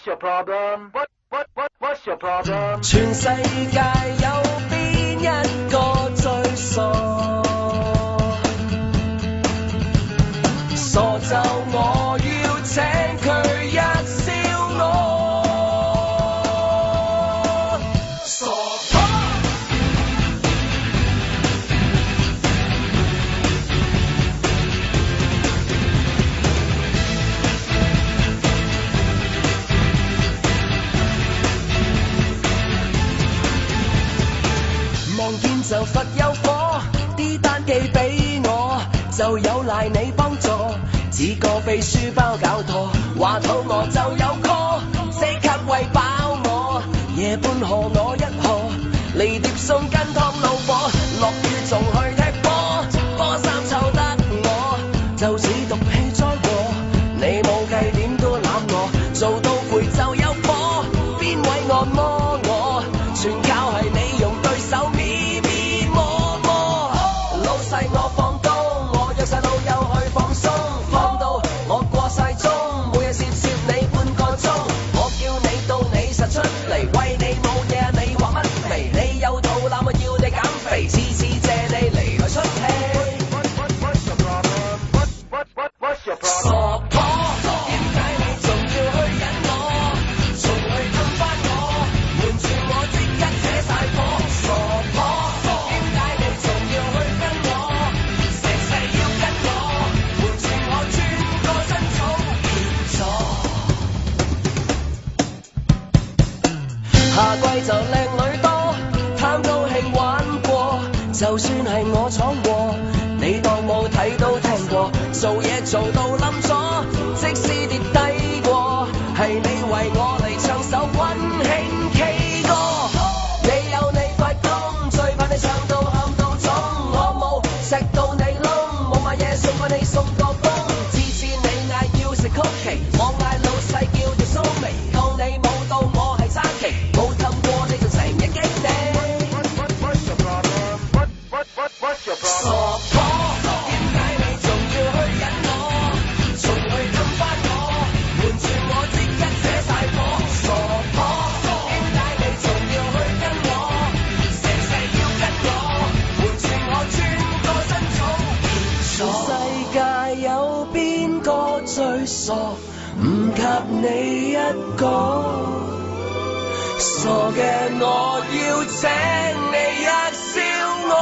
your problem? What's your problem? 全世界有邊一個最傻？傻就我要請佢一笑我。傻婆。望見就佛有火，啲單寄俾我，就有賴你幫助。只個被書包搞錯，話肚餓就有 call， 即刻餵飽我。夜半河我一河，嚟碟餸跟湯老火，落雨仲去踢波，波衫湊得我，就似毒氣災禍。你冇計點都攬我，做到攰就有火，邊位按摩我？全靠係你用對手咪咪摸摸。老細我放工，我約晒老友去放鬆，放到我過晒鐘，每日攝你半個鐘。我叫你到你實出嚟，為你冇嘢你話乜味？你有肚腩我要你減肥，次次借你嚟來出氣。傻婆，點解你仲要去忍我？仲去氹返我，瞞住我即刻扯晒火。傻婆，點解你仲要去跟我？成世要跟我，瞞住我轉個身草變咗。下季就靚女多，貪高興玩過，就算係我闖禍，你當冇睇都聽過。做嘢做到冧咗，即使跌低過，係你為我嚟唱首溫馨 K 歌。你有你發功，最怕你唱到喊到腫。我冇錫到你窿，冇買嘢送過你送個風。次次你嗌要食曲奇，我嗌老細叫條蘇眉。當你冇到我係爭旗，冇氹過你就成日激你。傻婆，點解你仲要去忍我？仲去氹返我，瞞住我即刻扯晒火。傻婆，點解你仲要去跟我？成世要跟我，瞞住我轉個身草變咗。世界有邊個最傻？唔及你一個。傻嘅我要請你一笑我。